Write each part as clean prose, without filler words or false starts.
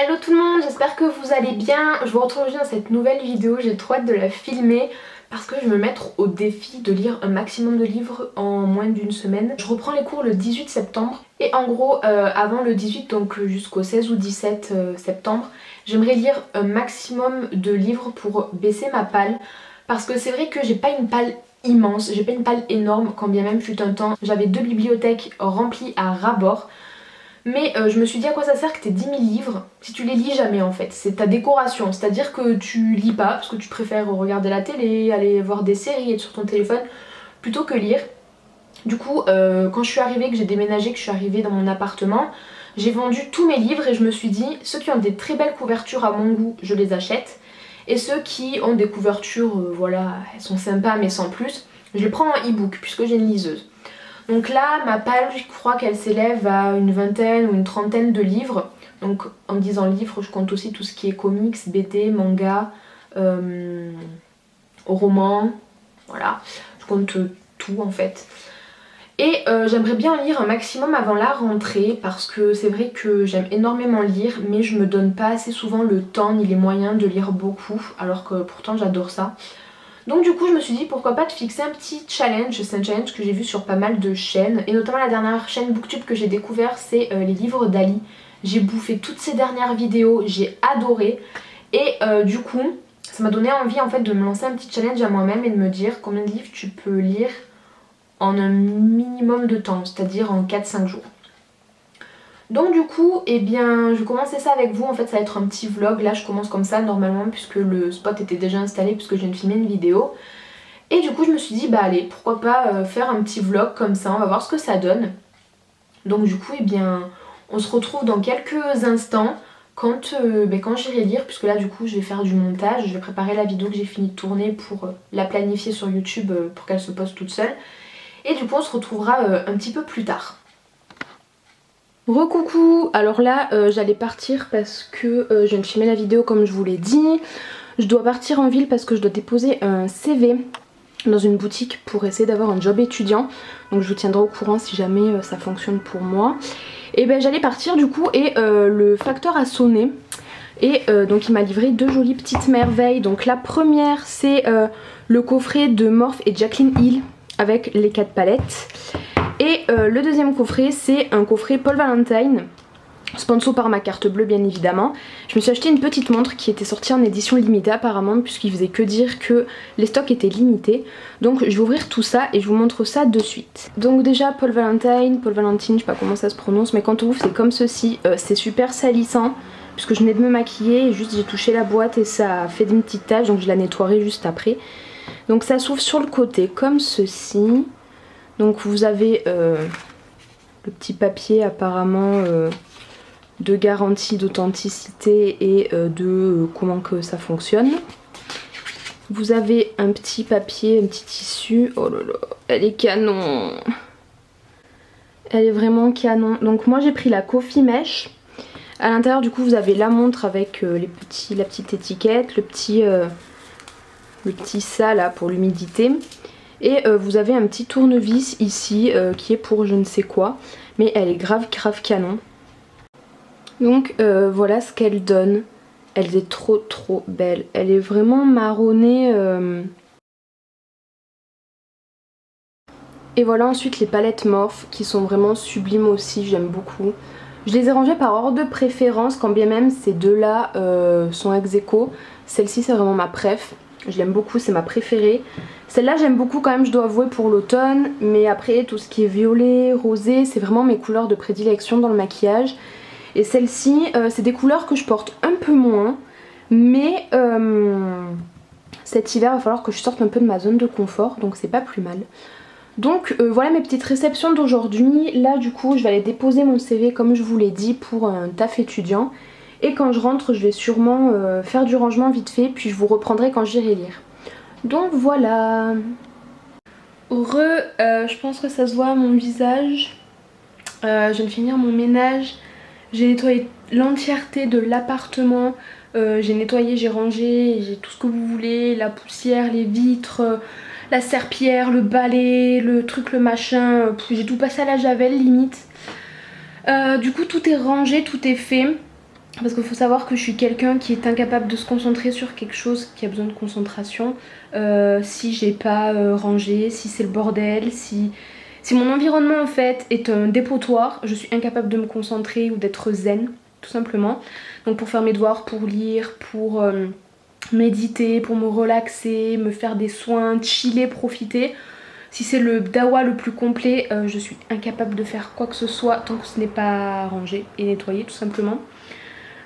Hello tout le monde, j'espère que vous allez bien. Je vous retrouve aujourd'hui dans cette nouvelle vidéo, j'ai trop hâte de la filmer parce que je vais me mettre au défi de lire un maximum de livres en moins d'une semaine. Je reprends les cours le 18 septembre et en gros avant le 18, donc jusqu'au 16 ou 17 septembre, j'aimerais lire un maximum de livres pour baisser ma palle parce que c'est vrai que j'ai pas une palle immense, j'ai pas une palle énorme quand bien même fut un temps. J'avais 2 bibliothèques remplies à ras-bord. Mais je me suis dit à quoi ça sert que t'aies 10 000 livres si tu les lis jamais en fait. C'est ta décoration, c'est-à-dire que tu lis pas parce que tu préfères regarder la télé, aller voir des séries, être sur ton téléphone plutôt que lire. Du coup quand je suis arrivée, que j'ai déménagé, que je suis arrivée dans mon appartement, j'ai vendu tous mes livres et je me suis dit ceux qui ont des très belles couvertures à mon goût, je les achète. Et ceux qui ont des couvertures, voilà, elles sont sympas mais sans plus, je les prends en e-book puisque j'ai une liseuse. Donc là, ma palle, je crois qu'elle s'élève à une vingtaine ou une trentaine de livres. Donc en disant livres, je compte aussi tout ce qui est comics, BD, manga, romans, voilà. Je compte tout en fait. Et j'aimerais bien en lire un maximum avant la rentrée parce que c'est vrai que j'aime énormément lire mais je me donne pas assez souvent le temps ni les moyens de lire beaucoup alors que pourtant j'adore ça. Donc du coup je me suis dit pourquoi pas te fixer un petit challenge. C'est un challenge que j'ai vu sur pas mal de chaînes et notamment la dernière chaîne Booktube que j'ai découvert, c'est les livres d'Ali. J'ai bouffé toutes ces dernières vidéos, j'ai adoré et du coup ça m'a donné envie en fait de me lancer un petit challenge à moi-même et de me dire combien de livres tu peux lire en un minimum de temps, c'est-à-dire en 4-5 jours. Donc du coup, eh bien, je vais commencer ça avec vous, en fait ça va être un petit vlog, là je commence comme ça normalement puisque le spot était déjà installé puisque je viens de filmer une vidéo. Et du coup je me suis dit bah allez, pourquoi pas faire un petit vlog comme ça, on va voir ce que ça donne. Donc du coup, eh bien, on se retrouve dans quelques instants quand j'irai lire, puisque là du coup je vais faire du montage, je vais préparer la vidéo que j'ai fini de tourner pour la planifier sur YouTube pour qu'elle se poste toute seule. Et du coup on se retrouvera un petit peu plus tard. Recoucou, alors là j'allais partir parce que je viens de filmer la vidéo comme je vous l'ai dit. Je dois partir en ville parce que je dois déposer un CV dans une boutique pour essayer d'avoir un job étudiant. Donc je vous tiendrai au courant si jamais ça fonctionne pour moi. Et ben j'allais partir du coup et le facteur a sonné. Et donc il m'a livré deux jolies petites merveilles. Donc la première c'est le coffret de Morph et Jaclyn Hill avec les 4 palettes. Et le deuxième coffret c'est un coffret Paul Valentine, sponsor par ma carte bleue bien évidemment. Je me suis acheté une petite montre qui était sortie en édition limitée apparemment, puisqu'il faisait que dire que les stocks étaient limités. Donc je vais ouvrir tout ça et je vous montre ça de suite. Donc déjà Paul Valentine, je sais pas comment ça se prononce, mais quand on ouvre c'est comme ceci. C'est super salissant puisque je venais de me maquiller et juste j'ai touché la boîte et ça a fait une petite tache, donc je la nettoierai juste après. Donc ça s'ouvre sur le côté comme ceci. Donc vous avez le petit papier apparemment de garantie d'authenticité et de comment que ça fonctionne. Vous avez un petit papier, un petit tissu. Oh là là, elle est canon. Elle est vraiment canon. Donc moi j'ai pris la Coffee Mesh. À l'intérieur du coup vous avez la montre avec la petite étiquette, le petit ça là pour l'humidité. Et vous avez un petit tournevis ici qui est pour je ne sais quoi. Mais elle est grave canon. Donc voilà ce qu'elle donne. Elle est trop belle. Elle est vraiment marronnée. Et voilà ensuite les palettes Morph qui sont vraiment sublimes aussi, j'aime beaucoup. Je les ai rangées par ordre de préférence quand bien même ces deux là sont ex aequo. Celle-ci c'est vraiment ma préf. Je l'aime beaucoup, c'est ma préférée. Celle-là j'aime beaucoup quand même, je dois avouer, pour l'automne. Mais après tout ce qui est violet, rosé, c'est vraiment mes couleurs de prédilection dans le maquillage. Et celle-ci, c'est des couleurs que je porte un peu moins. Mais cet hiver, il va falloir que je sorte un peu de ma zone de confort. Donc c'est pas plus mal. Donc voilà mes petites réceptions d'aujourd'hui. Là du coup, je vais aller déposer mon CV comme je vous l'ai dit pour un taf étudiant. Et quand je rentre, je vais sûrement faire du rangement vite fait. Puis je vous reprendrai quand j'irai lire. Donc voilà. Je pense que ça se voit à mon visage. Je viens de finir mon ménage. J'ai nettoyé l'entièreté de l'appartement, j'ai nettoyé, j'ai rangé, j'ai tout ce que vous voulez, la poussière, les vitres, la serpillière, le balai, le truc, le machin, j'ai tout passé à la javel limite. Du coup tout est rangé, tout est fait. Parce qu'il faut savoir que je suis quelqu'un qui est incapable de se concentrer sur quelque chose qui a besoin de concentration. Si j'ai pas rangé, si c'est le bordel, si mon environnement en fait est un dépotoir, je suis incapable de me concentrer ou d'être zen, tout simplement. Donc pour faire mes devoirs, pour lire, pour méditer, pour me relaxer, me faire des soins, chiller, profiter. Si c'est le dawa le plus complet, je suis incapable de faire quoi que ce soit tant que ce n'est pas rangé et nettoyé tout simplement.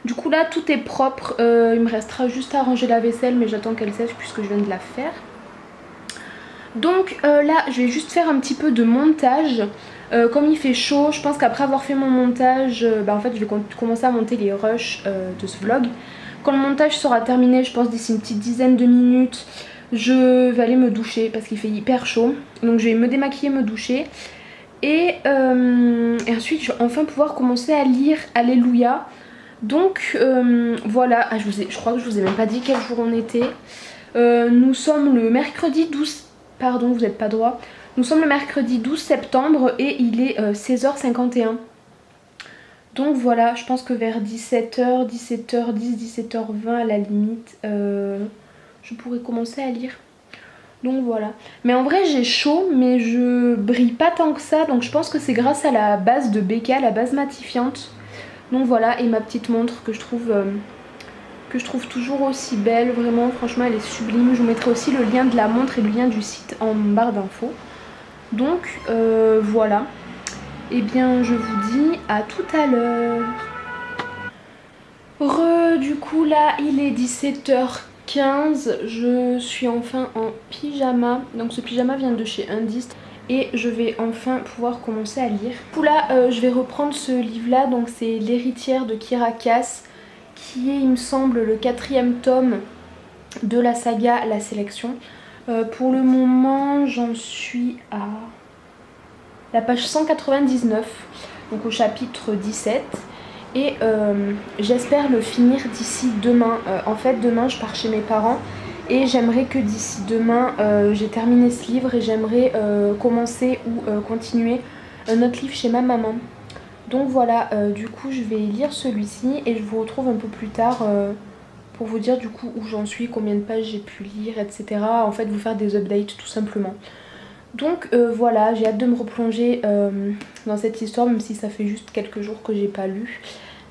Du coup là tout est propre, il me restera juste à ranger la vaisselle mais j'attends qu'elle sèche puisque je viens de la faire. Donc là je vais juste faire un petit peu de montage. Comme il fait chaud, je pense qu'après avoir fait mon montage, en fait je vais commencer à monter les rushs de ce vlog. Quand le montage sera terminé, je pense d'ici une petite dizaine de minutes, je vais aller me doucher parce qu'il fait hyper chaud. Donc je vais me démaquiller, me doucher. Et ensuite je vais enfin pouvoir commencer à lire Alléluia. Donc voilà, je crois que je vous ai même pas dit quel jour on était. Nous sommes le mercredi 12... Pardon, vous n'êtes pas droit. Nous sommes le mercredi 12 septembre et il est 16h51. Donc voilà, je pense que vers 17h, 17h10, 17h20 à la limite, je pourrais commencer à lire. Donc voilà. Mais en vrai j'ai chaud mais je brille pas tant que ça. Donc je pense que c'est grâce à la base de Becca, la base matifiante. Donc voilà, et ma petite montre que je trouve toujours aussi belle, vraiment franchement elle est sublime. Je vous mettrai aussi le lien de la montre et le lien du site en barre d'infos. Donc voilà, et bien je vous dis à tout à l'heure. Du coup là il est 17h15, je suis enfin en pyjama. Donc ce pyjama vient de chez Indies. Et je vais enfin pouvoir commencer à lire. Du coup là je vais reprendre ce livre là, donc c'est L'héritière de Kiera Cass, qui est il me semble le 4e tome de la saga La Sélection. Pour le moment j'en suis à la page 199, donc au chapitre 17. Et j'espère le finir d'ici demain. En fait demain je pars chez mes parents. Et j'aimerais que d'ici demain j'ai terminé ce livre et j'aimerais commencer ou continuer un autre livre chez ma maman. Donc voilà, du coup je vais lire celui-ci et je vous retrouve un peu plus tard pour vous dire du coup où j'en suis, combien de pages j'ai pu lire, etc. En fait vous faire des updates tout simplement. Donc voilà, j'ai hâte de me replonger dans cette histoire même si ça fait juste quelques jours que j'ai pas lu.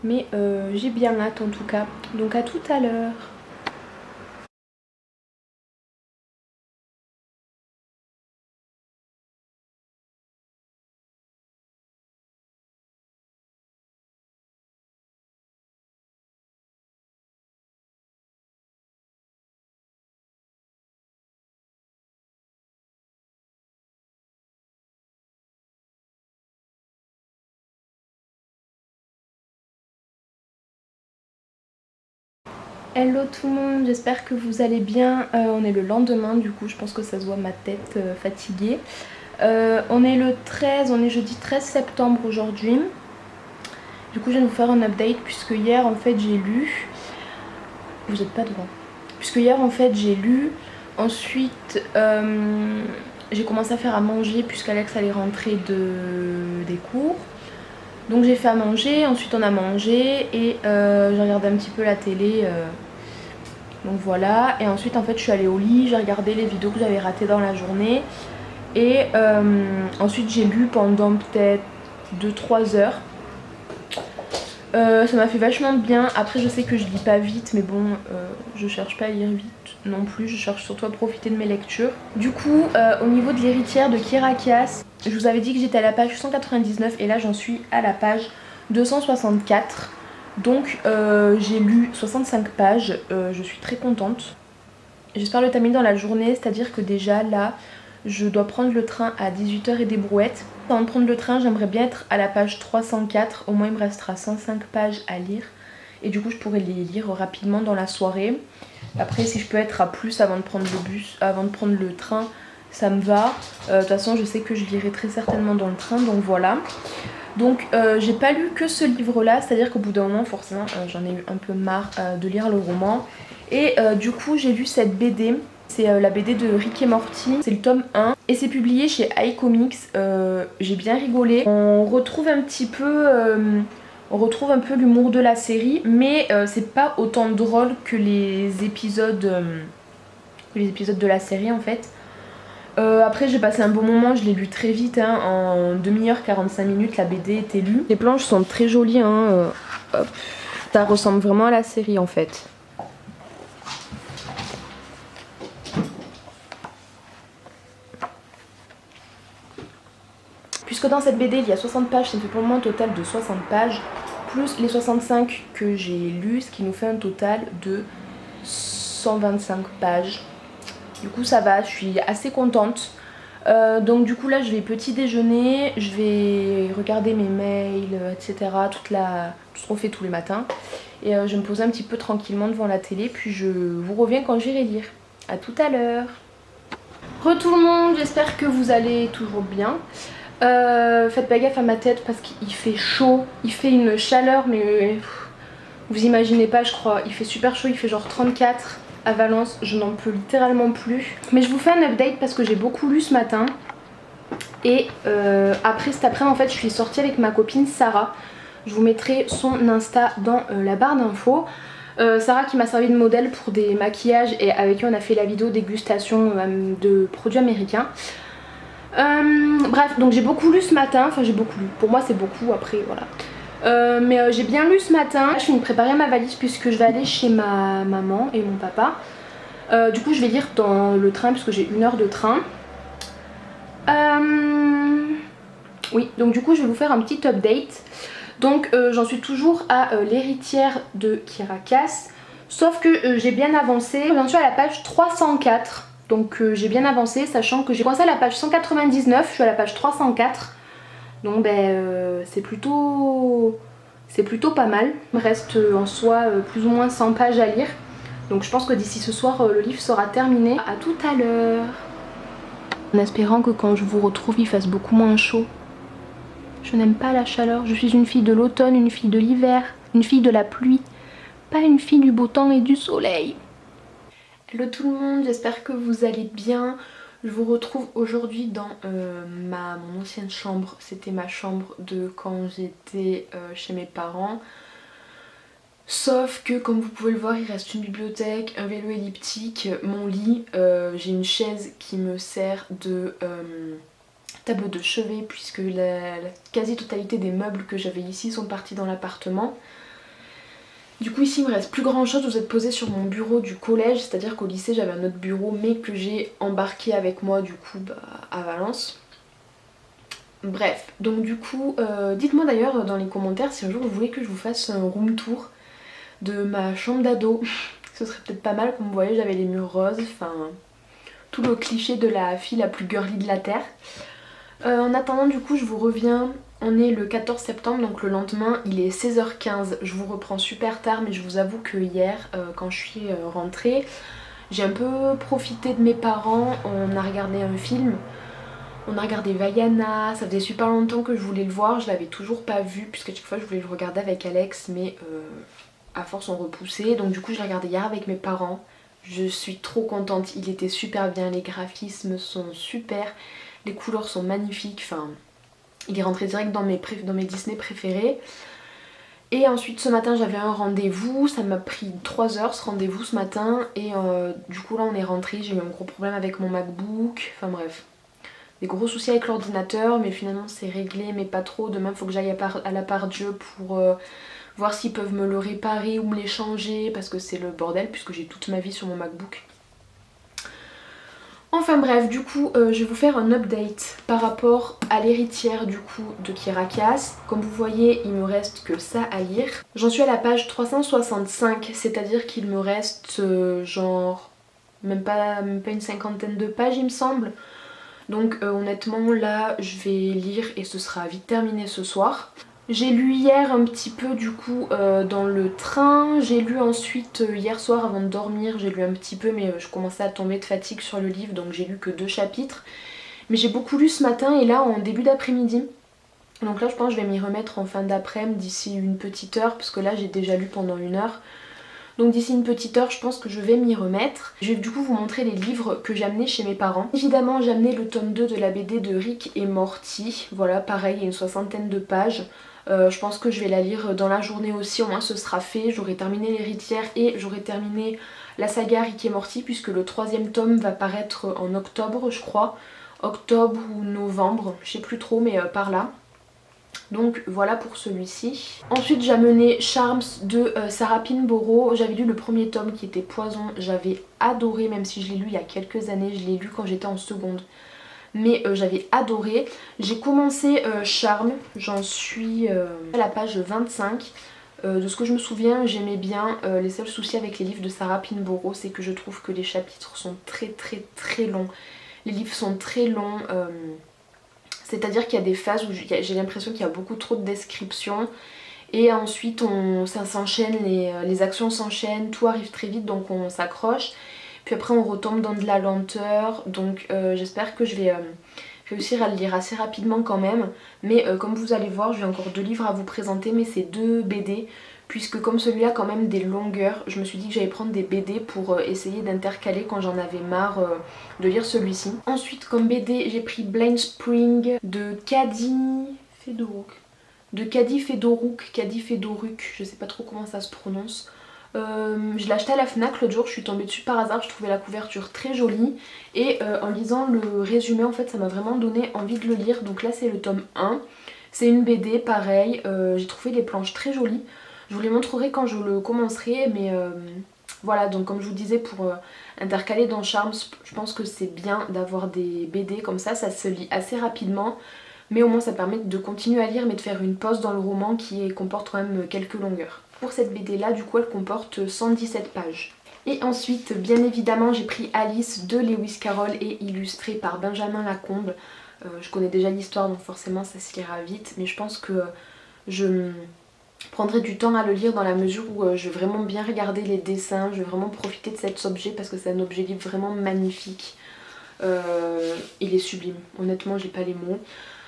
Mais j'ai bien hâte en tout cas. Donc à tout à l'heure. Hello tout le monde, j'espère que vous allez bien. On est le lendemain, du coup je pense que ça se voit ma tête fatiguée. On est le 13, on est jeudi 13 septembre aujourd'hui. Du coup je viens de vous faire un update puisque hier en fait j'ai lu. Vous êtes pas devant. Puisque hier en fait j'ai lu. Ensuite j'ai commencé à faire à manger puisqu'Alex allait rentrer des cours. Donc j'ai fait à manger, ensuite on a mangé et j'ai regardé un petit peu la télé. Donc voilà, et ensuite en fait je suis allée au lit, j'ai regardé les vidéos que j'avais ratées dans la journée. Et ensuite j'ai lu pendant peut-être 2-3 heures. Ça m'a fait vachement de bien. Après je sais que je lis pas vite mais bon je cherche pas à lire vite non plus. Je cherche surtout à profiter de mes lectures. Du coup au niveau de l'héritière de Kiera Cass, je vous avais dit que j'étais à la page 199 et là j'en suis à la page 264. Donc j'ai lu 65 pages, je suis très contente. J'espère le terminer dans la journée, c'est à dire que déjà là je dois prendre le train à 18h et des brouettes. Avant de prendre le train j'aimerais bien être à la page 304, au moins il me restera 105 pages à lire. Et du coup je pourrais les lire rapidement dans la soirée. Après si je peux être à plus avant de prendre le bus, avant de prendre le train, ça me va. De toute façon je sais que je lirai très certainement dans le train, donc voilà. Donc j'ai pas lu que ce livre là, c'est à dire qu'au bout d'un moment forcément j'en ai eu un peu marre de lire le roman. Et du coup j'ai lu cette BD, c'est la BD de Rick et Morty, c'est le tome 1 et c'est publié chez iComics. J'ai bien rigolé, on retrouve un petit peu On retrouve un peu l'humour de la série, mais c'est pas autant drôle que les épisodes de la série en fait. Après j'ai passé un bon moment, je l'ai lu très vite, hein, en demi-heure, 45 minutes la BD était lue. Les planches sont très jolies, hein, hop. Ça ressemble vraiment à la série en fait. Puisque dans cette BD il y a 60 pages, ça me fait pour le moment un total de 60 pages, plus les 65 que j'ai lus, ce qui nous fait un total de 125 pages. Du coup ça va, je suis assez contente. Donc du coup là je vais petit déjeuner, je vais regarder mes mails, etc. Tout ce qu'on fait tous les matins. Et je vais me poser un petit peu tranquillement devant la télé, puis je vous reviens quand j'irai lire. A tout à l'heure. Re tout le monde, j'espère que vous allez toujours bien. Faites pas gaffe à ma tête parce qu'il fait chaud, il fait une chaleur mais vous imaginez pas je crois, il fait super chaud, il fait genre 34 à Valence, je n'en peux littéralement plus. Mais je vous fais un update parce que j'ai beaucoup lu ce matin. Et après cet après en fait je suis sortie avec ma copine Sarah. Je vous mettrai son Insta dans la barre d'infos. Sarah qui m'a servi de modèle pour des maquillages et avec qui on a fait la vidéo dégustation de produits américains. Bref, donc j'ai beaucoup lu ce matin, enfin j'ai beaucoup lu, pour moi c'est beaucoup après voilà. Mais j'ai bien lu ce matin, je finis de préparer ma valise puisque je vais aller chez ma maman et mon papa. Du coup je vais lire dans le train puisque j'ai 1 heure de train. Oui, donc du coup je vais vous faire un petit update. Donc j'en suis toujours à l'héritière de Kirakas, sauf que j'ai bien avancé, j'en suis à la page 304. Donc j'ai bien avancé, sachant que j'ai commencé à la page 199, je suis à la page 304. Donc c'est plutôt pas mal. Il me reste en soi plus ou moins 100 pages à lire. Donc je pense que d'ici ce soir le livre sera terminé. A tout à l'heure. En espérant que quand je vous retrouve il fasse beaucoup moins chaud. Je n'aime pas la chaleur, je suis une fille de l'automne, une fille de l'hiver, une fille de la pluie. Pas une fille du beau temps et du soleil. Hello tout le monde, j'espère que vous allez bien. Je vous retrouve aujourd'hui dans mon ancienne chambre. C'était ma chambre de quand j'étais chez mes parents. Sauf que comme vous pouvez le voir, il reste une bibliothèque, un vélo elliptique, mon lit. J'ai une chaise qui me sert de tableau de chevet puisque la quasi-totalité des meubles que j'avais ici sont partis dans l'appartement. Du coup ici il me reste plus grand chose, vous êtes posé sur mon bureau du collège, c'est-à-dire qu'au lycée j'avais un autre bureau mais que j'ai embarqué avec moi du coup à Valence. Bref, donc du coup dites-moi d'ailleurs dans les commentaires si un jour vous voulez que je vous fasse un room tour de ma chambre d'ado. Ce serait peut-être pas mal, comme vous voyez j'avais les murs roses, enfin tout le cliché de la fille la plus girly de la terre. En attendant du coup je vous reviens, on est le 14 septembre donc le lendemain, il est 16h15, je vous reprends super tard mais je vous avoue que hier quand je suis rentrée, j'ai un peu profité de mes parents, on a regardé un film, on a regardé Vaiana, ça faisait super longtemps que je voulais le voir, je l'avais toujours pas vu puisque chaque fois je voulais le regarder avec Alex mais à force on repoussait, donc du coup je l'ai regardé hier avec mes parents, je suis trop contente, il était super bien, les graphismes sont super. Les couleurs sont magnifiques, enfin il est rentré direct dans mes Disney préférés. Et ensuite ce matin j'avais un rendez-vous, ça m'a pris 3 heures ce rendez-vous ce matin. Et du coup là on est rentré, j'ai eu un gros problème avec mon MacBook, enfin bref. Des gros soucis avec l'ordinateur mais finalement c'est réglé mais pas trop. Demain il faut que j'aille à la part de jeu pour voir s'ils peuvent me le réparer ou me l'échanger parce que c'est le bordel puisque j'ai toute ma vie sur mon MacBook. Enfin bref, du coup je vais vous faire un update par rapport à l'héritière du coup de Kirakas. Comme vous voyez il me reste que ça à lire. J'en suis à la page 365, c'est-à-dire qu'il me reste genre même pas une cinquantaine de pages il me semble. Donc honnêtement là je vais lire et ce sera vite terminé ce soir. J'ai lu hier un petit peu du coup dans le train, j'ai lu ensuite hier soir avant de dormir, j'ai lu un petit peu mais je commençais à tomber de fatigue sur le livre donc j'ai lu que 2 chapitres. Mais j'ai beaucoup lu ce matin et là en début d'après-midi. Donc là je pense que je vais m'y remettre en fin d'après-midi d'ici une petite heure parce que là j'ai déjà lu pendant 1 heure. Donc d'ici une petite heure je pense que je vais m'y remettre. Je vais du coup vous montrer les livres que j'ai amenés chez mes parents. Évidemment j'ai amené le tome 2 de la BD de Rick et Morty. Voilà pareil il y a une 60aine de pages. Je pense que je vais la lire dans la journée aussi, au moins ce sera fait. J'aurai terminé l'héritière et j'aurai terminé la saga Rick et Morty puisque le 3e tome va paraître en octobre je crois. Octobre ou novembre, je sais plus trop mais par là. Donc voilà pour celui-ci. Ensuite j'ai amené Charms de Sarah Pinborough. J'avais lu le premier tome qui était Poison. J'avais adoré, même si je l'ai lu il y a quelques années. Je l'ai lu quand j'étais en seconde. Mais j'avais adoré. J'ai commencé Charmes. J'en suis à la page 25. De ce que je me souviens, j'aimais bien. Les seuls soucis avec les livres de Sarah Pinborough, c'est que je trouve que les chapitres sont très longs. Les livres sont très longs. C'est-à-dire qu'il y a des phases où j'ai l'impression qu'il y a beaucoup trop de descriptions et ensuite ça s'enchaîne, les actions s'enchaînent, tout arrive très vite donc on s'accroche. Puis après on retombe dans de la lenteur donc j'espère que je vais réussir à le lire assez rapidement quand même. Mais comme vous allez voir, j'ai encore 2 livres à vous présenter mais c'est 2 BD. Puisque comme celui-là a quand même des longueurs, je me suis dit que j'allais prendre des BD pour essayer d'intercaler quand j'en avais marre de lire celui-ci. Ensuite comme BD j'ai pris Blind Spring de Kadi Fedoruk. Kadi Fedoruk, je sais pas trop comment ça se prononce. Je l'ai acheté à la FNAC l'autre jour, je suis tombée dessus par hasard, je trouvais la couverture très jolie. Et en lisant le résumé en fait ça m'a vraiment donné envie de le lire. Donc là c'est le tome 1, c'est une BD pareil, j'ai trouvé les planches très jolies. Je vous les montrerai quand je le commencerai mais voilà, donc comme je vous disais pour intercaler dans Charms, je pense que c'est bien d'avoir des BD comme ça se lit assez rapidement. Mais au moins ça permet de continuer à lire mais de faire une pause dans le roman qui comporte quand même quelques longueurs. Pour cette BD là du coup elle comporte 117 pages. Et ensuite bien évidemment j'ai pris Alice de Lewis Carroll et illustrée par Benjamin Lacombe. Je connais déjà l'histoire donc forcément ça se lira vite mais je pense que je prendrai du temps à le lire dans la mesure où je vais vraiment bien regarder les dessins, je vais vraiment profiter de cet objet parce que c'est un objet livre vraiment magnifique. Il est sublime, honnêtement j'ai pas les mots.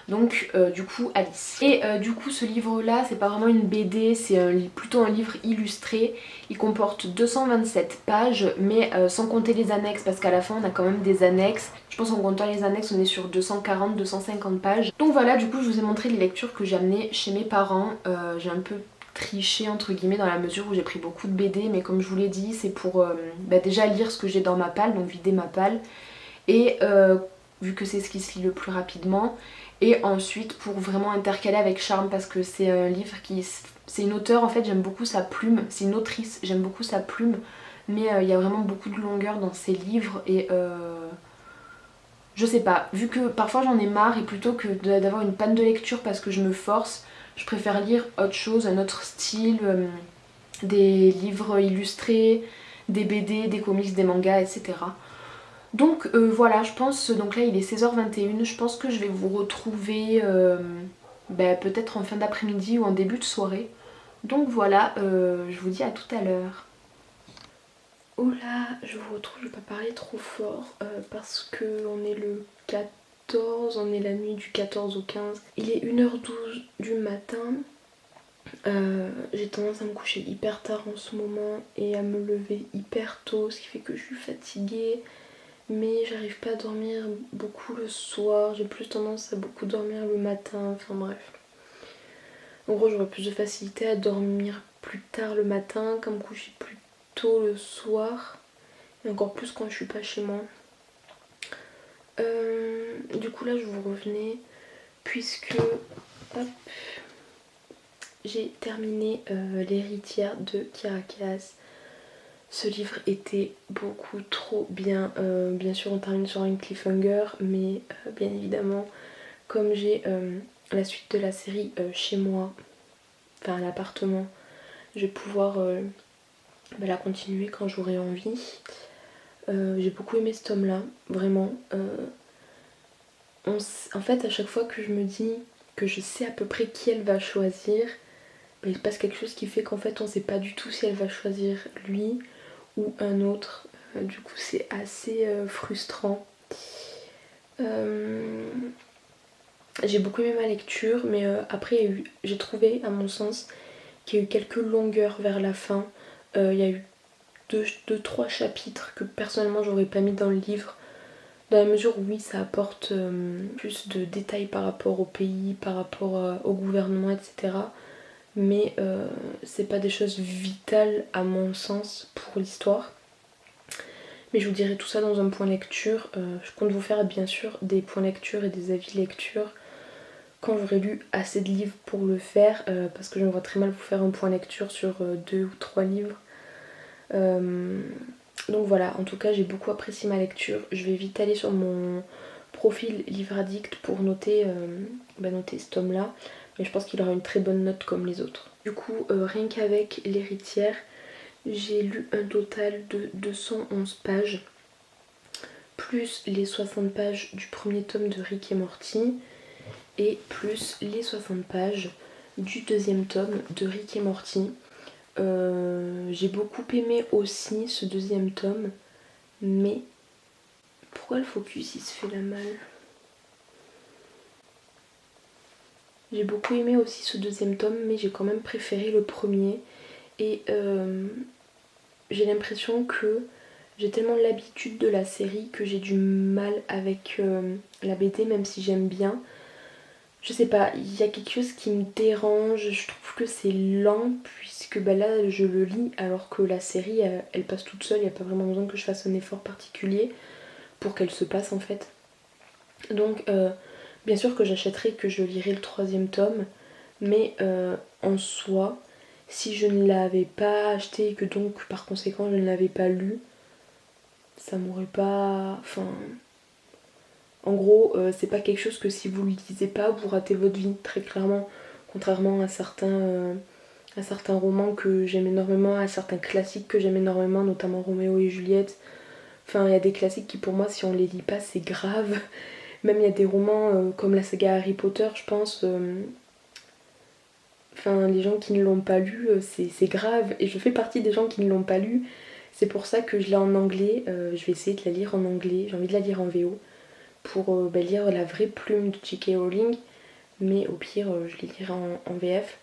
Donc du coup Alice. Et du coup ce livre là c'est pas vraiment une BD, c'est plutôt un livre illustré. Il comporte 227 pages mais sans compter les annexes parce qu'à la fin on a quand même des annexes. Je pense en comptant les annexes on est sur 240-250 pages. Donc voilà, du coup je vous ai montré les lectures que j'ai amenées chez mes parents. J'ai un peu triché entre guillemets dans la mesure où j'ai pris beaucoup de BD mais comme je vous l'ai dit c'est pour déjà lire ce que j'ai dans ma palle, donc vider ma palle. Et vu que c'est ce qui se lit le plus rapidement. Et ensuite pour vraiment intercaler avec Charme parce que c'est un livre qui... C'est une auteure en fait, j'aime beaucoup sa plume. C'est une autrice, j'aime beaucoup sa plume. Mais il y a vraiment beaucoup de longueur dans ses livres et je sais pas, vu que parfois j'en ai marre et plutôt que d'avoir une panne de lecture parce que je me force, je préfère lire autre chose, un autre style, des livres illustrés, des BD, des comics, des mangas, etc. Donc voilà, je pense, donc là il est 16h21, je pense que je vais vous retrouver peut-être en fin d'après-midi ou en début de soirée. Donc voilà, je vous dis à tout à l'heure. Oh là, je vous retrouve, je vais pas parler trop fort parce que on est le 14, on est la nuit du 14 au 15. Il est 1h12 du matin. J'ai tendance à me coucher hyper tard en ce moment et à me lever hyper tôt, ce qui fait que je suis fatiguée. Mais j'arrive pas à dormir beaucoup le soir, j'ai plus tendance à beaucoup dormir le matin, enfin bref. En gros j'aurais plus de facilité à dormir plus tard le matin qu'à me coucher plus tôt le soir. Et encore plus quand je suis pas chez moi. Du coup là je vous revenais puisque hop, j'ai terminé l'héritière de Caracas. Ce livre était beaucoup trop bien. Bien sûr on termine sur un cliffhanger mais bien évidemment comme j'ai la suite de la série chez moi, enfin à l'appartement, je vais pouvoir la continuer quand j'aurai envie. J'ai beaucoup aimé ce tome là, vraiment. En fait à chaque fois que je me dis que je sais à peu près qui elle va choisir, il se passe quelque chose qui fait qu'en fait on sait pas du tout si elle va choisir lui ou un autre. Du coup c'est assez frustrant. J'ai beaucoup aimé ma lecture mais après j'ai trouvé à mon sens qu'il y a eu quelques longueurs vers la fin. Il y a eu 2-3 chapitres que personnellement j'aurais pas mis dans le livre. Dans la mesure où oui, ça apporte plus de détails par rapport au pays, par rapport au gouvernement, etc. Mais c'est pas des choses vitales à mon sens pour l'histoire. Mais je vous dirai tout ça dans un point lecture. Je compte vous faire bien sûr des points lecture et des avis lecture quand j'aurai lu assez de livres pour le faire, parce que je me vois très mal vous faire un point lecture sur 2 ou 3 livres. Donc voilà, en tout cas j'ai beaucoup apprécié ma lecture. Je vais vite aller sur mon profil Livre Addict pour noter, noter ce tome là. Mais je pense qu'il aura une très bonne note comme les autres. Du coup, rien qu'avec L'Héritière, j'ai lu un total de 211 pages, plus les 60 pages du premier tome de Rick et Morty, et plus les 60 pages du deuxième tome de Rick et Morty. J'ai beaucoup aimé aussi ce deuxième tome, mais pourquoi le focus il se fait la malle? J'ai beaucoup aimé aussi ce deuxième tome, mais j'ai quand même préféré le premier. Et j'ai l'impression que j'ai tellement l'habitude de la série que j'ai du mal avec la BD, même si j'aime bien. Je sais pas, il y a quelque chose qui me dérange, je trouve que c'est lent puisque là je le lis alors que la série elle passe toute seule, il n'y a pas vraiment besoin que je fasse un effort particulier pour qu'elle se passe en fait. Donc bien sûr que j'achèterai, que je lirai le troisième tome, mais en soi, si je ne l'avais pas acheté et que donc par conséquent je ne l'avais pas lu, ça m'aurait pas... Enfin... En gros, c'est pas quelque chose que si vous le lisez pas, vous ratez votre vie, très clairement. Contrairement à certains romans que j'aime énormément, à certains classiques que j'aime énormément, notamment Roméo et Juliette. Enfin, il y a des classiques qui pour moi, si on les lit pas, c'est grave. Même il y a des romans comme la saga Harry Potter, je pense. Enfin, les gens qui ne l'ont pas lu, c'est grave. Et je fais partie des gens qui ne l'ont pas lu. C'est pour ça que je l'ai en anglais. Je vais essayer de la lire en anglais. J'ai envie de la lire en VO pour lire la vraie plume de J.K. Rowling, mais au pire je les lirai en VF.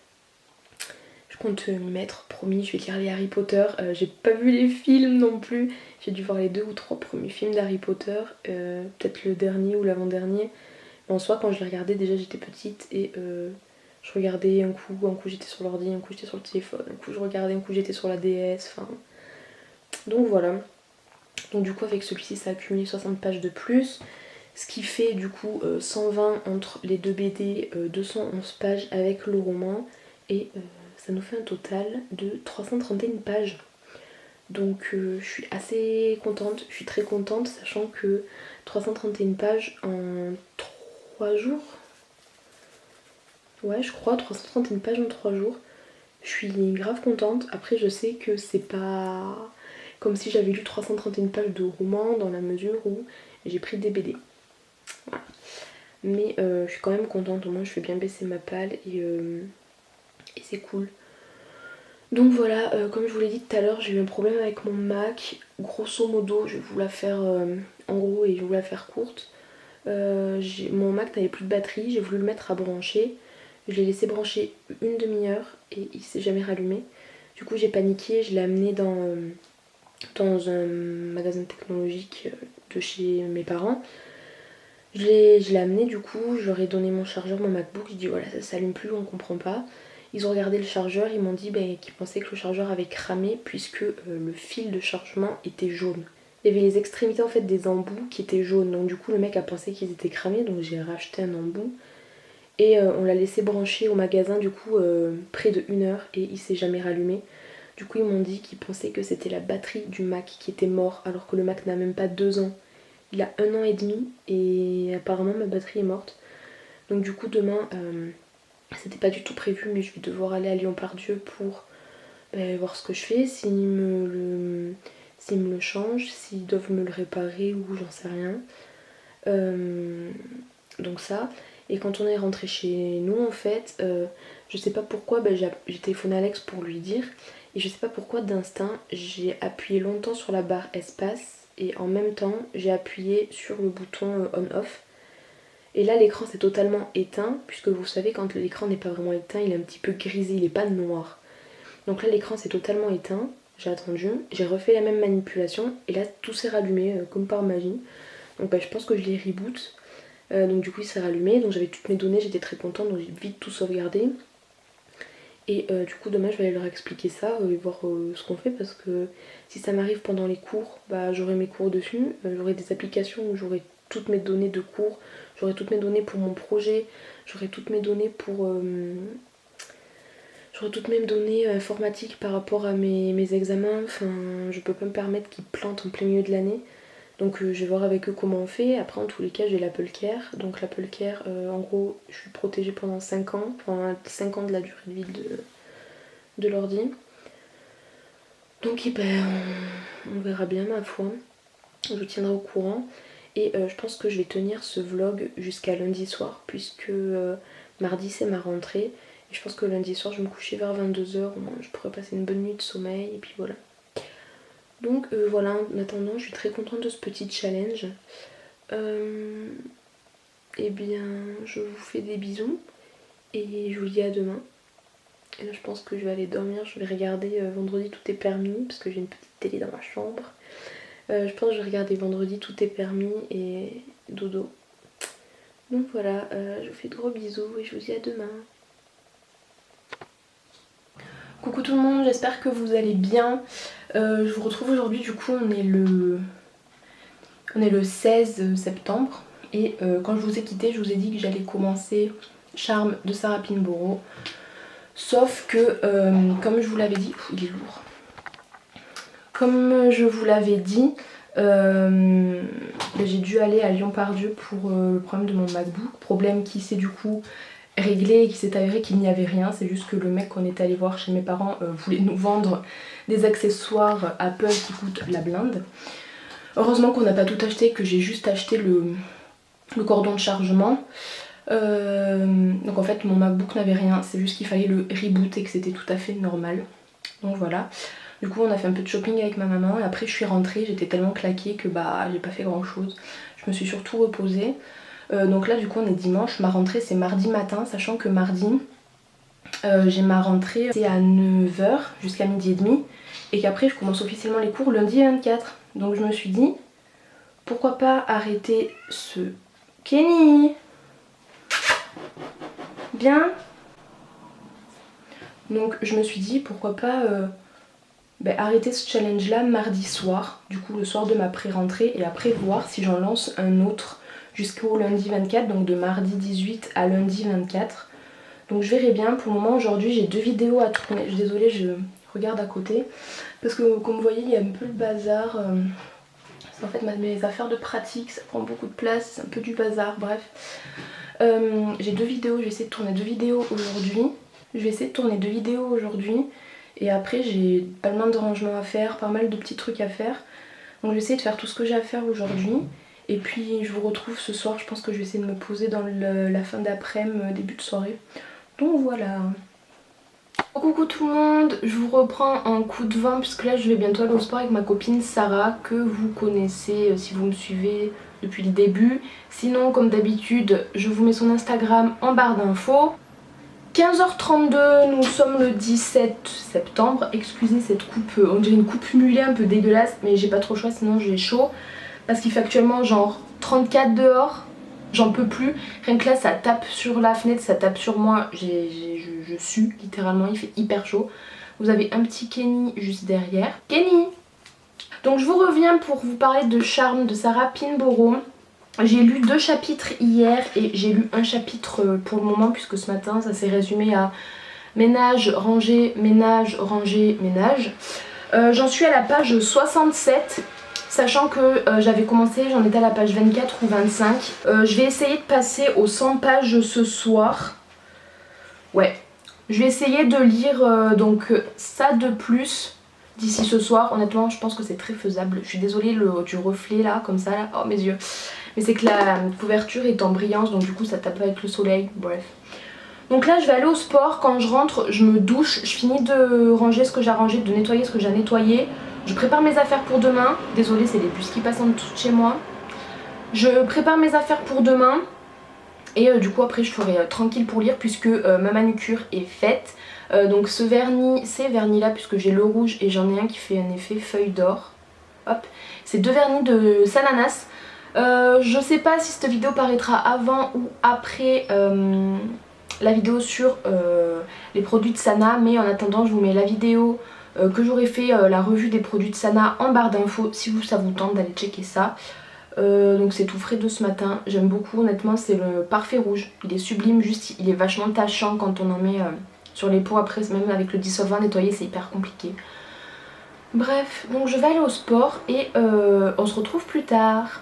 Je compte m'y mettre, promis, je vais lire les Harry Potter. J'ai pas vu les films non plus, j'ai dû voir les 2 ou 3 premiers films d'Harry Potter, peut-être le dernier ou l'avant-dernier. Mais en soi, quand je les regardais, déjà j'étais petite et je regardais un coup j'étais sur l'ordi, un coup j'étais sur le téléphone, un coup je regardais, un coup j'étais sur la DS, enfin... Donc voilà. Donc du coup avec celui-ci ça a accumulé 60 pages de plus. Ce qui fait du coup 120 entre les 2 BD, 211 pages avec le roman. Et ça nous fait un total de 331 pages. Donc je suis assez contente, je suis très contente, sachant que 331 pages en 3 jours. Ouais, je crois, 331 pages en 3 jours. Je suis grave contente. Après, je sais que c'est pas comme si j'avais lu 331 pages de roman, dans la mesure où j'ai pris des BD. Voilà. Mais je suis quand même contente, au moins je fais bien baisser ma palle et c'est cool. Donc voilà, comme je vous l'ai dit tout à l'heure, j'ai eu un problème avec mon Mac. Grosso modo, je vais vous la faire en gros et je vais vous la faire courte. Mon Mac n'avait plus de batterie, j'ai voulu le mettre à brancher. Je l'ai laissé brancher une demi-heure et il s'est jamais rallumé. Du coup j'ai paniqué, je l'ai amené dans un magasin technologique de chez mes parents. Je l'ai amené du coup, je leur ai donné mon chargeur, mon MacBook, je dis voilà ça s'allume plus, on comprend pas. Ils ont regardé le chargeur, ils m'ont dit qu'ils pensaient que le chargeur avait cramé puisque le fil de chargement était jaune. Il y avait les extrémités en fait des embouts qui étaient jaunes, donc du coup le mec a pensé qu'ils étaient cramés, donc j'ai racheté un embout. Et on l'a laissé brancher au magasin du coup près de 1 heure et il s'est jamais rallumé. Du coup ils m'ont dit qu'ils pensaient que c'était la batterie du Mac qui était mort alors que le Mac n'a même pas 2 ans. Il a 1 an et demi et apparemment ma batterie est morte. Donc du coup demain, c'était pas du tout prévu mais je vais devoir aller à Lyon-Pardieu pour voir ce que je fais, s'ils me le changent, s'ils doivent me le réparer ou j'en sais rien. Donc ça. Et quand on est rentré chez nous en fait, je sais pas pourquoi, j'ai téléphoné à Alex pour lui dire. Et je sais pas pourquoi d'instinct, j'ai appuyé longtemps sur la barre espace et en même temps j'ai appuyé sur le bouton on-off. Et là l'écran s'est totalement éteint, puisque vous savez quand l'écran n'est pas vraiment éteint, il est un petit peu grisé, il est pas noir. Donc là l'écran s'est totalement éteint, j'ai attendu, j'ai refait la même manipulation et là tout s'est rallumé comme par magie. Donc bah, je pense que je les reboot. Donc du coup il s'est rallumé, donc j'avais toutes mes données, j'étais très contente, donc j'ai vite tout sauvegardé. Et du coup demain je vais aller leur expliquer ça et voir ce qu'on fait, parce que si ça m'arrive pendant les cours, bah, j'aurai mes cours dessus, j'aurai des applications où j'aurai toutes mes données de cours, j'aurai toutes mes données pour mon projet, j'aurai toutes mes données pour... j'aurai toutes mes données informatiques par rapport à mes examens, enfin je peux pas me permettre qu'ils plantent en plein milieu de l'année. Donc je vais voir avec eux comment on fait. Après en tous les cas j'ai l'Apple Care. Donc l'Apple Care en gros je suis protégée pendant 5 ans. Pendant 5 ans de la durée de vie de l'ordi. Donc on verra bien ma foi. Je vous tiendrai au courant. Et je pense que je vais tenir ce vlog jusqu'à lundi soir. Puisque mardi c'est ma rentrée. Et je pense que lundi soir je vais me coucher vers 22h. Je pourrais passer une bonne nuit de sommeil. Et puis voilà. Donc voilà, en attendant, je suis très contente de ce petit challenge. Eh bien, je vous fais des bisous et je vous dis à demain. Et là, je pense que je vais aller dormir, je vais regarder Vendredi tout est permis, parce que j'ai une petite télé dans ma chambre. Je pense que je vais regarder Vendredi tout est permis et dodo. Donc voilà, je vous fais de gros bisous et je vous dis à demain. Coucou tout le monde, j'espère que vous allez bien. Je vous retrouve aujourd'hui, du coup on est le 16 septembre. Et quand je vous ai quitté, je vous ai dit que j'allais commencer Charme de Sarah Pinborough. Sauf que, comme je vous l'avais dit, il est lourd. Comme je vous l'avais dit, j'ai dû aller à Lyon-Part-Dieu pour le problème de mon MacBook. Problème qui s'est du coup réglé et qui s'est avéré qu'il n'y avait rien. C'est juste que le mec qu'on est allé voir chez mes parents voulait nous vendre des accessoires Apple qui coûtent la blinde. Heureusement qu'on n'a pas tout acheté, que j'ai juste acheté le cordon de chargement. Donc en fait mon MacBook n'avait rien, c'est juste qu'il fallait le reboot et que c'était tout à fait normal. Donc voilà. Du coup on a fait un peu de shopping avec ma maman et après je suis rentrée, j'étais tellement claquée que bah j'ai pas fait grand chose. Je me suis surtout reposée. Donc là du coup on est dimanche, ma rentrée c'est mardi matin, sachant que mardi j'ai ma rentrée c'est à 9h jusqu'à midi et demi et qu'après je commence officiellement les cours lundi 24. Donc je me suis dit pourquoi pas arrêter ce Kenny. Bien. Donc je me suis dit pourquoi pas arrêter ce challenge là mardi soir, du coup le soir de ma pré-rentrée, et après voir si j'en lance un autre jusqu'au lundi 24, donc de mardi 18 à lundi 24. Donc je verrai bien. Pour le moment aujourd'hui j'ai 2 vidéos à tourner. Désolée, je regarde à côté parce que comme vous voyez il y a un peu le bazar. C'est en fait mes affaires de pratique, ça prend beaucoup de place, c'est un peu du bazar, bref. J'ai 2 vidéos, je vais essayer de tourner 2 vidéos aujourd'hui. Et après j'ai pas mal de rangements à faire, pas mal de petits trucs à faire. Donc je vais essayer de faire tout ce que j'ai à faire aujourd'hui. Et puis je vous retrouve ce soir, je pense que je vais essayer de me poser dans la fin d'après-midi, début de soirée. Donc voilà. Coucou tout le monde, je vous reprends en coup de vent puisque là je vais bientôt aller au sport avec ma copine Sarah, que vous connaissez si vous me suivez depuis le début. Sinon comme d'habitude je vous mets son Instagram en barre d'infos. 15h32, nous sommes le 17 septembre. Excusez cette coupe, on dirait une coupe mulet un peu dégueulasse, mais j'ai pas trop le choix sinon j'ai chaud. Parce qu'il fait actuellement genre 34 dehors. J'en peux plus, rien que là ça tape sur la fenêtre, ça tape sur moi, je sue littéralement, il fait hyper chaud. Vous avez un petit Kenny juste derrière. Kenny! Donc je vous reviens pour vous parler de Charme de Sarah Pinborough. J'ai lu 2 chapitres hier et j'ai lu un chapitre pour le moment puisque ce matin ça s'est résumé à ménage, ranger, ménage, ranger, ménage. J'en suis à la page 67. Sachant que j'avais commencé, j'en étais à la page 24 ou 25. Je vais essayer de passer aux 100 pages ce soir. Ouais. Je vais essayer de lire donc ça de plus d'ici ce soir. Honnêtement, je pense que c'est très faisable. Je suis désolée du reflet là, comme ça là. Oh mes yeux. Mais c'est que la couverture est en brillance, donc du coup ça tape avec le soleil. Bref. Donc là je vais aller au sport. Quand je rentre, je me douche. Je finis de ranger ce que j'ai rangé, de nettoyer ce que j'ai nettoyé. Je prépare mes affaires pour demain. Désolée, c'est les bus qui passent en dessous de chez moi. Je prépare mes affaires pour demain. Et du coup après je ferai tranquille pour lire puisque ma manucure est faite. Donc ce vernis, ces vernis là, puisque j'ai le rouge et j'en ai un qui fait un effet feuille d'or. Hop. C'est 2 vernis de Salanas. Je sais pas si cette vidéo paraîtra avant ou après la vidéo sur les produits de Sana, mais en attendant je vous mets la vidéo que j'aurais fait la revue des produits de Sana en barre d'infos si ça vous tente d'aller checker ça. Donc c'est tout frais de ce matin, j'aime beaucoup, honnêtement c'est le parfait rouge, il est sublime, juste il est vachement tachant quand on en met sur les peaux, après même avec le dissolvant nettoyer c'est hyper compliqué. Bref, donc je vais aller au sport et on se retrouve plus tard.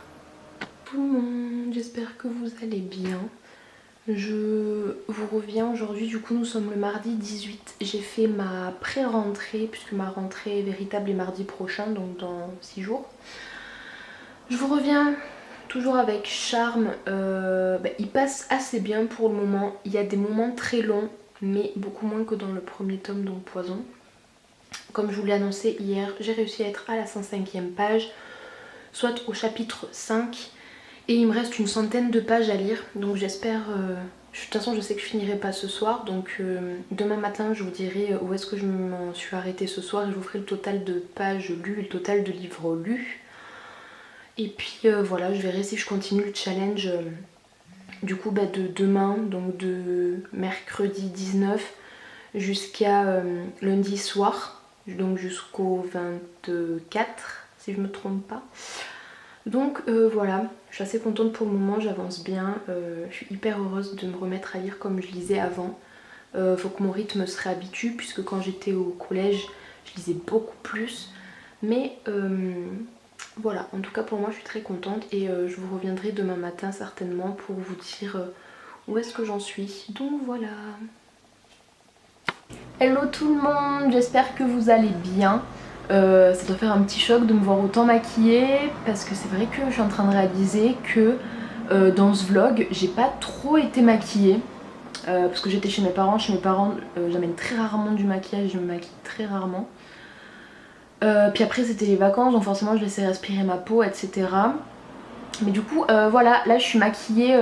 Tout le monde, j'espère que vous allez bien. Je vous reviens aujourd'hui, du coup nous sommes le mardi 18, j'ai fait ma pré-rentrée puisque ma rentrée véritable est mardi prochain, donc dans 6 jours. Je vous reviens toujours avec charme, il passe assez bien pour le moment, il y a des moments très longs mais beaucoup moins que dans le premier tome, donc Poison. Comme je vous l'ai annoncé hier, j'ai réussi à être à la 105e page, soit au chapitre 5, et il me reste une centaine de pages à lire, donc j'espère... de toute façon je sais que je finirai pas ce soir, donc demain matin je vous dirai où est-ce que je m'en suis arrêtée ce soir et je vous ferai le total de pages lues et le total de livres lus. Et puis voilà, je verrai si je continue le challenge du coup de demain, donc de mercredi 19 jusqu'à lundi soir, donc jusqu'au 24 si je me trompe pas. Donc voilà, je suis assez contente pour le moment, j'avance bien, je suis hyper heureuse de me remettre à lire comme je lisais avant. Faut que mon rythme se réhabitue puisque quand j'étais au collège je lisais beaucoup plus, mais voilà, en tout cas pour moi je suis très contente et je vous reviendrai demain matin certainement pour vous dire où est-ce que j'en suis. Donc voilà. Hello tout le monde, j'espère que vous allez bien. Ça doit faire un petit choc de me voir autant maquillée parce que c'est vrai que je suis en train de réaliser que dans ce vlog j'ai pas trop été maquillée. Parce que j'étais chez mes parents j'amène très rarement du maquillage, je me maquille très rarement. Puis après c'était les vacances donc forcément je laissais respirer ma peau etc. Mais du coup voilà, là je suis maquillée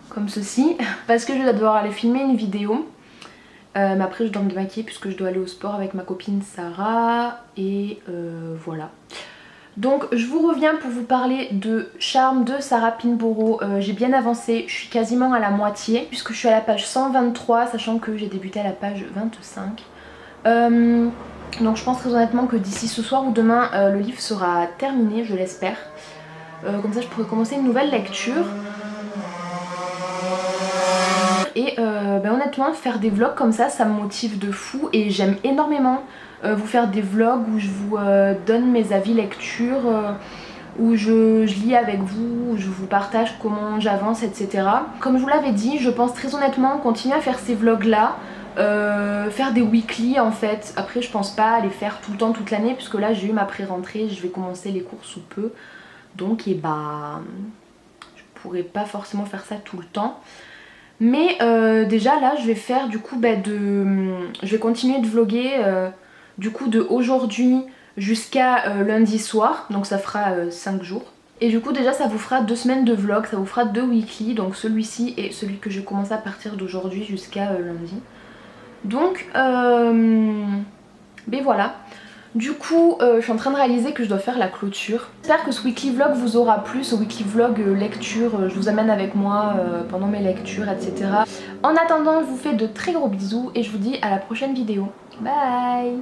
comme ceci parce que je vais devoir aller filmer une vidéo. Mais après je dois me démaquiller puisque je dois aller au sport avec ma copine Sarah et voilà. Donc je vous reviens pour vous parler de Charme de Sarah Pinborough. J'ai bien avancé, je suis quasiment à la moitié puisque je suis à la page 123 sachant que j'ai débuté à la page 25. Donc je pense très honnêtement que d'ici ce soir ou demain le livre sera terminé, je l'espère. Comme ça je pourrai commencer une nouvelle lecture. Et honnêtement faire des vlogs comme ça me motive de fou et j'aime énormément vous faire des vlogs où je vous donne mes avis lecture, où je lis avec vous, où je vous partage comment j'avance etc. Comme je vous l'avais dit, je pense très honnêtement continuer à faire ces vlogs là, faire des weekly en fait. Après je pense pas les faire tout le temps toute l'année puisque là j'ai eu ma pré-rentrée, je vais commencer les cours sous peu. Donc je pourrais pas forcément faire ça tout le temps. Mais déjà là je vais faire du coup je vais continuer de vlogger du coup de aujourd'hui jusqu'à lundi soir, donc ça fera 5 jours. Et du coup déjà ça vous fera 2 semaines de vlog, ça vous fera 2 weekly, donc celui-ci et celui que j'ai commencé à partir d'aujourd'hui jusqu'à lundi. Donc voilà. Du coup je suis en train de réaliser que je dois faire la clôture. J'espère que ce weekly vlog vous aura plu, ce weekly vlog lecture, je vous amène avec moi pendant mes lectures etc. En attendant je vous fais de très gros bisous et je vous dis à la prochaine vidéo. Bye.